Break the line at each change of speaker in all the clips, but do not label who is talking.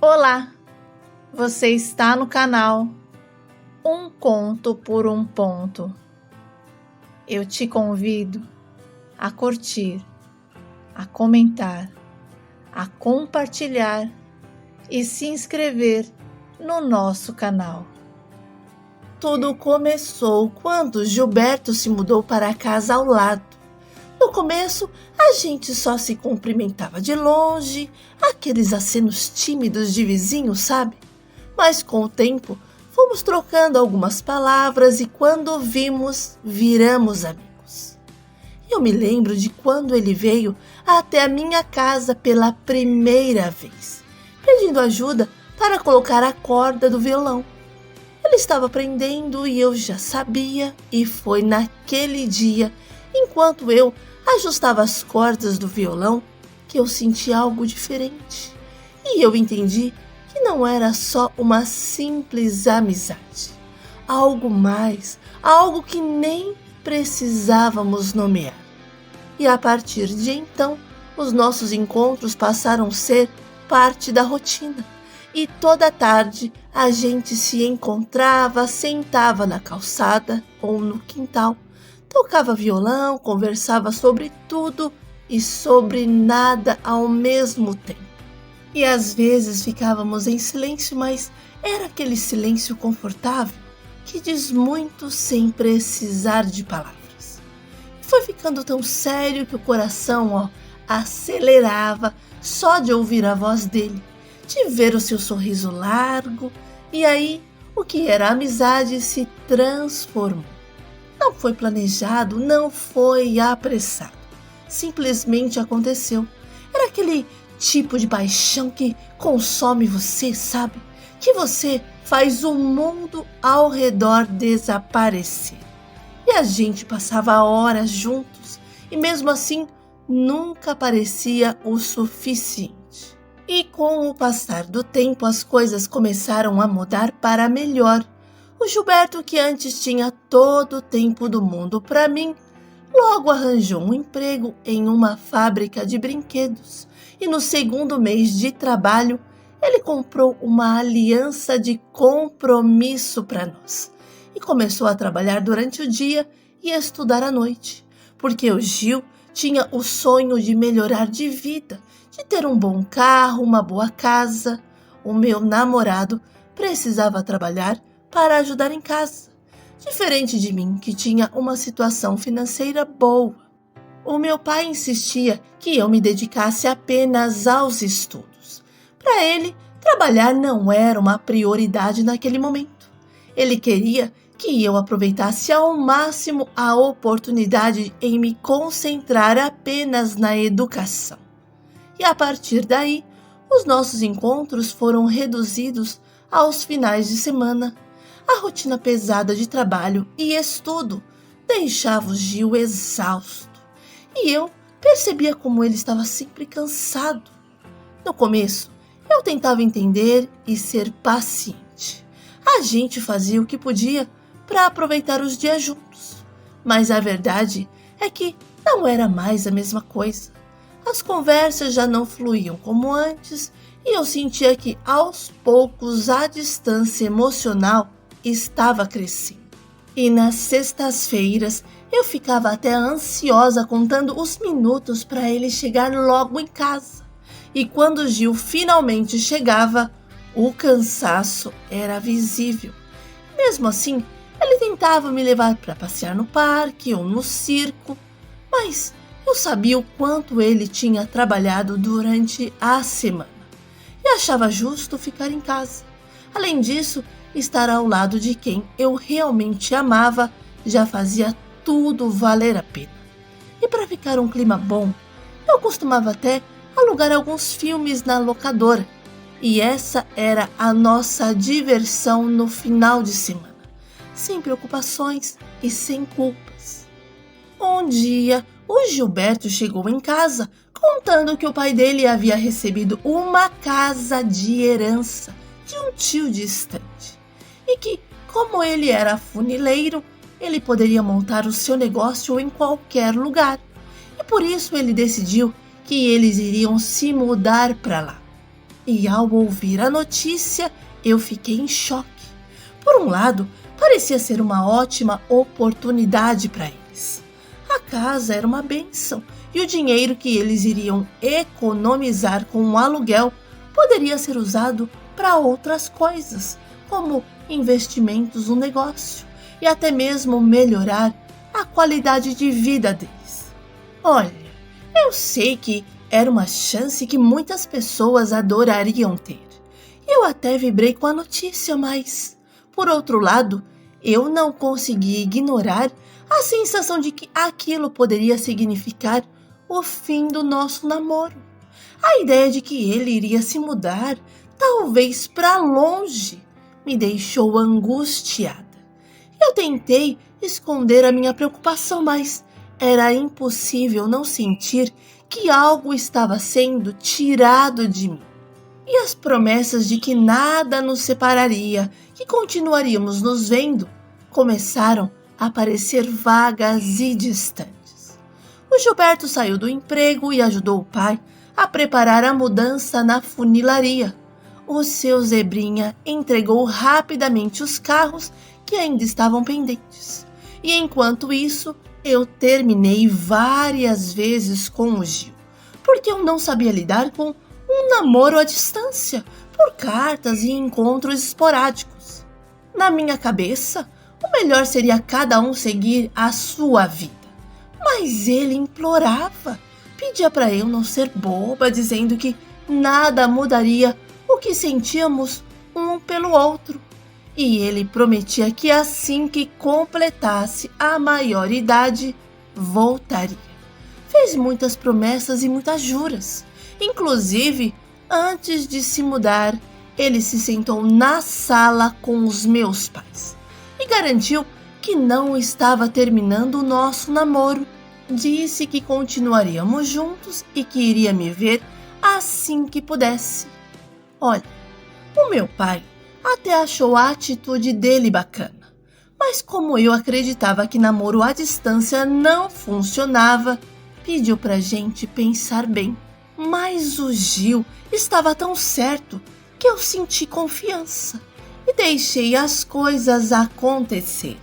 Olá, você está no canal Um Conto por um Ponto. Eu te convido a curtir, a comentar, a compartilhar e se inscrever no nosso canal. Tudo começou quando Gilberto se mudou para a casa ao lado. No começo, a gente só se cumprimentava de longe, aqueles acenos tímidos de vizinho, sabe? Mas com o tempo, fomos trocando algumas palavras e quando viramos amigos. Eu me lembro de quando ele veio até a minha casa pela primeira vez, pedindo ajuda para colocar a corda do violão. Ele estava aprendendo e eu já sabia, e foi naquele dia, enquanto eu ajustava as cordas do violão, que eu senti algo diferente. E eu entendi que não era só uma simples amizade. Algo mais, algo que nem precisávamos nomear. E a partir de então, os nossos encontros passaram a ser parte da rotina. E toda tarde a gente se encontrava, sentava na calçada ou no quintal, tocava violão, conversava sobre tudo e sobre nada ao mesmo tempo. E às vezes ficávamos em silêncio, mas era aquele silêncio confortável que diz muito sem precisar de palavras. E foi ficando tão sério que o coração acelerava só de ouvir a voz dele, de ver o seu sorriso largo, e aí o que era amizade se transformou. Não foi planejado, não foi apressado. Simplesmente aconteceu. Era aquele tipo de paixão que consome você, sabe? Que você faz o mundo ao redor desaparecer. E a gente passava horas juntos e mesmo assim nunca parecia o suficiente. E com o passar do tempo as coisas começaram a mudar para melhor. O Gilberto, que antes tinha todo o tempo do mundo para mim, logo arranjou um emprego em uma fábrica de brinquedos. E no segundo mês de trabalho, ele comprou uma aliança de compromisso para nós. E começou a trabalhar durante o dia e a estudar à noite. Porque o Gil tinha o sonho de melhorar de vida, de ter um bom carro, uma boa casa. O meu namorado precisava trabalhar para ajudar em casa, diferente de mim, que tinha uma situação financeira boa. O meu pai insistia que eu me dedicasse apenas aos estudos. Para ele, trabalhar não era uma prioridade naquele momento. Ele queria que eu aproveitasse ao máximo a oportunidade em me concentrar apenas na educação. E a partir daí, os nossos encontros foram reduzidos aos finais de semana. A rotina pesada de trabalho e estudo deixava o Gil exausto. E eu percebia como ele estava sempre cansado. No começo, eu tentava entender e ser paciente. A gente fazia o que podia para aproveitar os dias juntos. Mas a verdade é que não era mais a mesma coisa. As conversas já não fluíam como antes e eu sentia que aos poucos a distância emocional estava crescendo. E nas sextas-feiras eu ficava até ansiosa contando os minutos para ele chegar logo em casa. E quando Gil finalmente chegava, o cansaço era visível. Mesmo assim, ele tentava me levar para passear no parque ou no circo, mas eu sabia o quanto ele tinha trabalhado durante a semana e achava justo ficar em casa. Além disso, estar ao lado de quem eu realmente amava já fazia tudo valer a pena. E para ficar um clima bom, eu costumava até alugar alguns filmes na locadora. E essa era a nossa diversão no final de semana, sem preocupações e sem culpas. Um dia, o Gilberto chegou em casa contando que o pai dele havia recebido uma casa de herança de um tio distante. E que, como ele era funileiro, ele poderia montar o seu negócio em qualquer lugar. E por isso ele decidiu que eles iriam se mudar para lá.
e ao ouvir a notícia eu fiquei em choque. Por um lado, parecia ser uma ótima oportunidade para eles. A casa era uma bênção e o dinheiro que eles iriam economizar com o aluguel poderia ser usado para outras coisas, como investimentos no negócio e até mesmo melhorar a qualidade de vida deles. Olha, eu sei que era uma chance que muitas pessoas adorariam ter. Eu até vibrei com a notícia, mas, por outro lado, eu não consegui ignorar a sensação de que aquilo poderia significar o fim do nosso namoro. A ideia de que ele iria se mudar, talvez para longe, me deixou angustiada. Eu tentei esconder a minha preocupação, mas era impossível não sentir que algo estava sendo tirado de mim. E as promessas de que nada nos separaria, que continuaríamos nos vendo, começaram a parecer vagas e distantes. O Gilberto saiu do emprego e ajudou o pai a preparar a mudança na funilaria. O seu Zebrinha entregou rapidamente os carros que ainda estavam pendentes. E enquanto isso, eu terminei várias vezes com o Gil, porque eu não sabia lidar com um namoro à distância, por cartas e encontros esporádicos. Na minha cabeça, o melhor seria cada um seguir a sua vida. Mas ele implorava, pedia para eu não ser boba, dizendo que nada mudaria o que sentíamos um pelo outro. E ele prometia que assim que completasse a maioridade, voltaria. Fez muitas promessas e muitas juras. Inclusive, antes de se mudar, ele se sentou na sala com os meus pais e garantiu que não estava terminando o nosso namoro. Disse que continuaríamos juntos e que iria me ver assim que pudesse. Olha, o meu pai até achou a atitude dele bacana, mas como eu acreditava que namoro à distância não funcionava, pediu pra gente pensar bem. Mas o Gil estava tão certo que eu senti confiança e deixei as coisas acontecerem.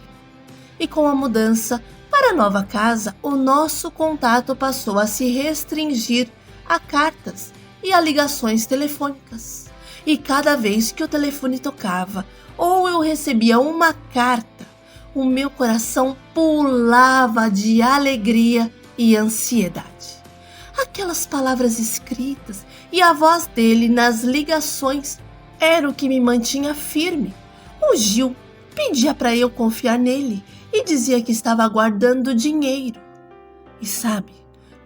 E com a mudança para a nova casa, o nosso contato passou a se restringir a cartas e a ligações telefônicas. E cada vez que o telefone tocava ou eu recebia uma carta, o meu coração pulava de alegria e ansiedade. Aquelas palavras escritas e a voz dele nas ligações era o que me mantinha firme. O Gil pedia para eu confiar nele e dizia que estava guardando dinheiro. E sabe,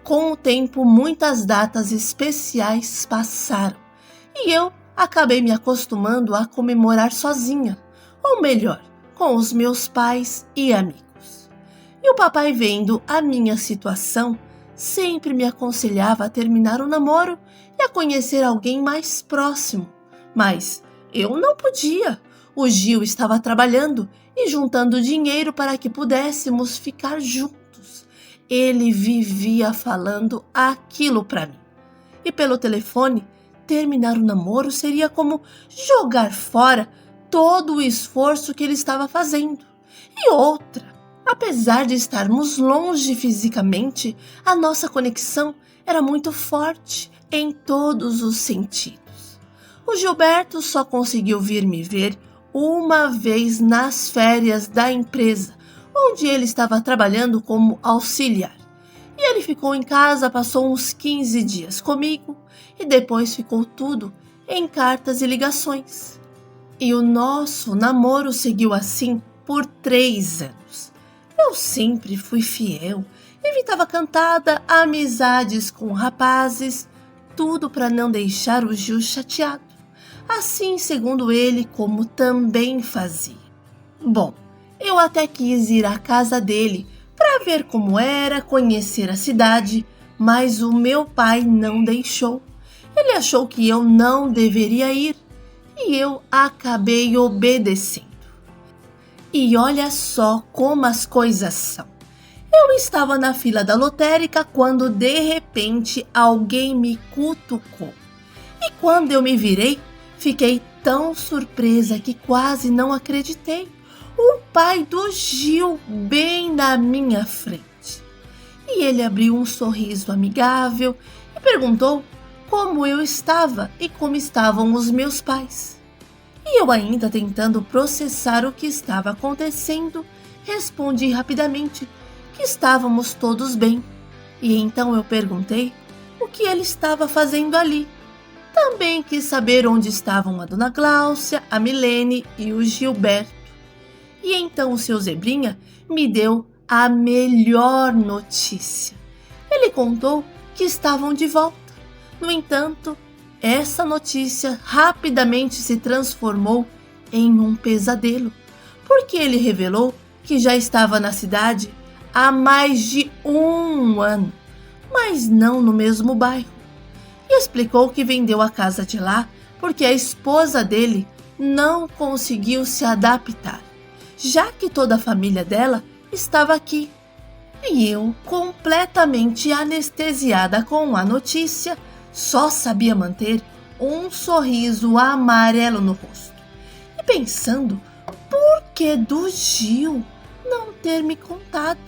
com o tempo muitas datas especiais passaram e eu acabei me acostumando a comemorar sozinha, ou melhor, com os meus pais e amigos. E o papai, vendo a minha situação, sempre me aconselhava a terminar o namoro e a conhecer alguém mais próximo. Mas eu não podia. O Gil estava trabalhando e juntando dinheiro para que pudéssemos ficar juntos. Ele vivia falando aquilo para mim. E pelo telefone, terminar o namoro seria como jogar fora todo o esforço que ele estava fazendo. E outra, apesar de estarmos longe fisicamente, a nossa conexão era muito forte em todos os sentidos. O Gilberto só conseguiu vir me ver uma vez nas férias da empresa, onde ele estava trabalhando como auxiliar. E ele ficou em casa, passou uns 15 dias comigo e depois ficou tudo em cartas e ligações. E o nosso namoro seguiu assim por 3 anos. Eu sempre fui fiel, evitava cantada, amizades com rapazes, tudo para não deixar o Gil chateado. Assim, segundo ele, como também fazia. Bom, eu até quis ir à casa dele para ver como era, conhecer a cidade, mas o meu pai não deixou. Ele achou que eu não deveria ir e eu acabei obedecendo. E olha só como as coisas são. Eu estava na fila da lotérica quando de repente alguém me cutucou. E quando eu me virei, fiquei tão surpresa que quase não acreditei. O pai do Gil bem na minha frente. E ele abriu um sorriso amigável e perguntou como eu estava e como estavam os meus pais. E eu, ainda tentando processar o que estava acontecendo, respondi rapidamente que estávamos todos bem. E então eu perguntei o que ele estava fazendo ali. Também quis saber onde estavam a Dona Gláucia, a Milene e o Gilberto. E então o seu Zebrinha me deu a melhor notícia. Ele contou que estavam de volta. No entanto, essa notícia rapidamente se transformou em um pesadelo, porque ele revelou que já estava na cidade há mais de 1 ano, mas não no mesmo bairro. E explicou que vendeu a casa de lá porque a esposa dele não conseguiu se adaptar, já que toda a família dela estava aqui. E eu, completamente anestesiada com a notícia, só sabia manter um sorriso amarelo no rosto. E pensando, por que do Gil não ter me contado?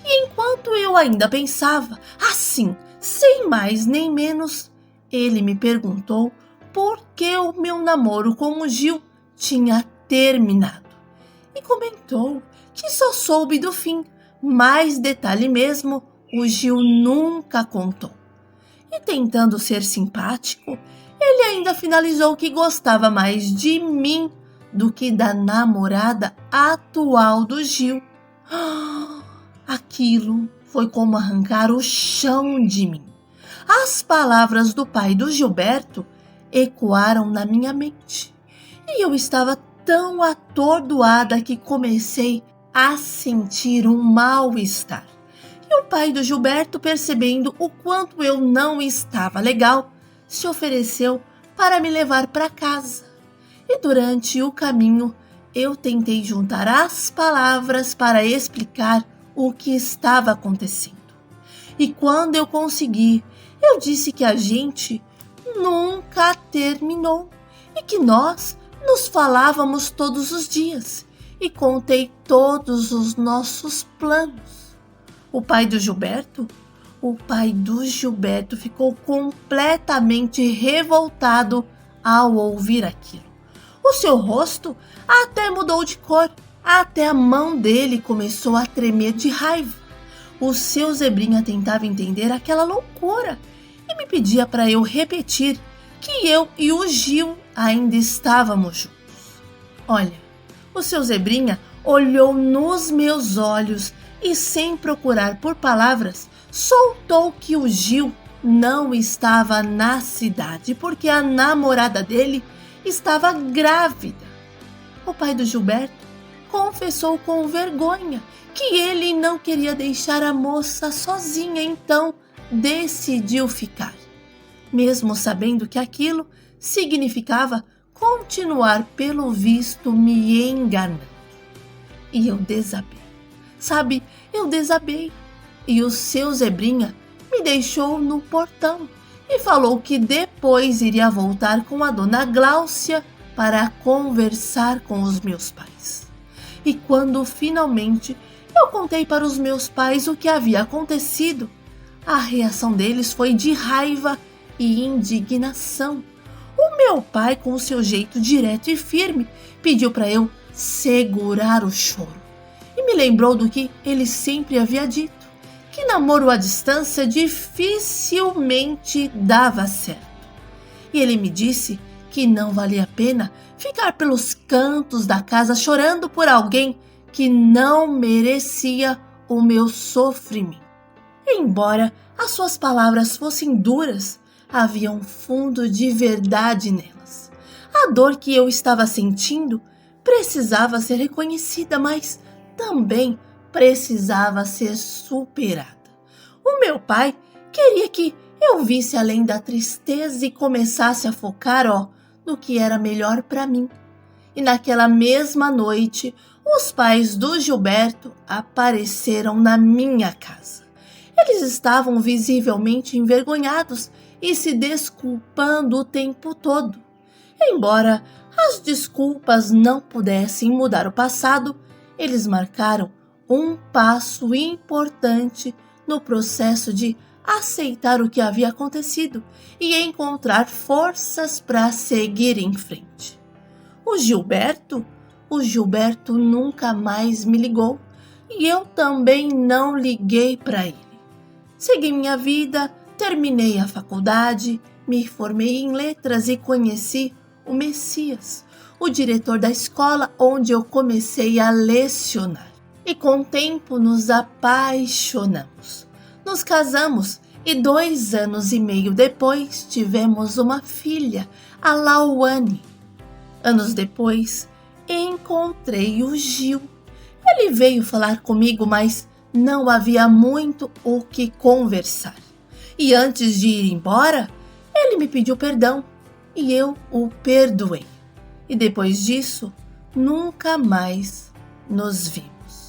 E enquanto eu ainda pensava, assim, sem mais nem menos, ele me perguntou por que o meu namoro com o Gil tinha terminado. E comentou que só soube do fim, mais detalhe mesmo, o Gil nunca contou. E tentando ser simpático, ele ainda finalizou que gostava mais de mim do que da namorada atual do Gil. Aquilo foi como arrancar o chão de mim. As palavras do pai do Gilberto ecoaram na minha mente. E eu estava tão atordoada que comecei a sentir um mal-estar. E o pai do Gilberto, percebendo o quanto eu não estava legal, se ofereceu para me levar para casa. E durante o caminho, eu tentei juntar as palavras para explicar o que estava acontecendo. E quando eu consegui, eu disse que a gente nunca terminou e que nós nos falávamos todos os dias, e contei todos os nossos planos. O pai do Gilberto ficou completamente revoltado ao ouvir aquilo. O seu rosto até mudou de cor, até a mão dele começou a tremer de raiva. O seu Zebrinha tentava entender aquela loucura e me pedia para eu repetir que eu e o Gil ainda estávamos juntos. Olha, o seu Zebrinha olhou nos meus olhos e, sem procurar por palavras, soltou que o Gil não estava na cidade porque a namorada dele estava grávida. O pai do Gilberto confessou com vergonha que ele não queria deixar a moça sozinha, então decidiu ficar, mesmo sabendo que aquilo significava continuar, pelo visto, me enganando. E eu desabei. Sabe, eu desabei. E o seu Zebrinha me deixou no portão e falou que depois iria voltar com a Dona Gláucia para conversar com os meus pais. E quando finalmente eu contei para os meus pais o que havia acontecido, a reação deles foi de raiva e indignação. O meu pai, com o seu jeito direto e firme, pediu para eu segurar o choro e me lembrou do que ele sempre havia dito, que namoro à distância dificilmente dava certo. E ele me disse que não valia a pena ficar pelos cantos da casa chorando por alguém que não merecia o meu sofrimento. Embora as suas palavras fossem duras, havia um fundo de verdade nelas. A dor que eu estava sentindo precisava ser reconhecida, mas também precisava ser superada. O meu pai queria que eu visse além da tristeza e começasse a focar, no que era melhor para mim. E naquela mesma noite, os pais do Gilberto apareceram na minha casa. Eles estavam visivelmente envergonhados e se desculpando o tempo todo. Embora as desculpas não pudessem mudar o passado, eles marcaram um passo importante no processo de aceitar o que havia acontecido e encontrar forças para seguir em frente. O Gilberto nunca mais me ligou e eu também não liguei para ele. Segui minha vida, terminei a faculdade, me formei em letras e conheci o Messias, o diretor da escola onde eu comecei a lecionar. E com o tempo nos apaixonamos. Nos casamos e 2 anos e meio depois tivemos uma filha, a Lauane. Anos depois, encontrei o Gil. Ele veio falar comigo, mas não havia muito o que conversar. E antes de ir embora, ele me pediu perdão e eu o perdoei. E depois disso, nunca mais nos vimos.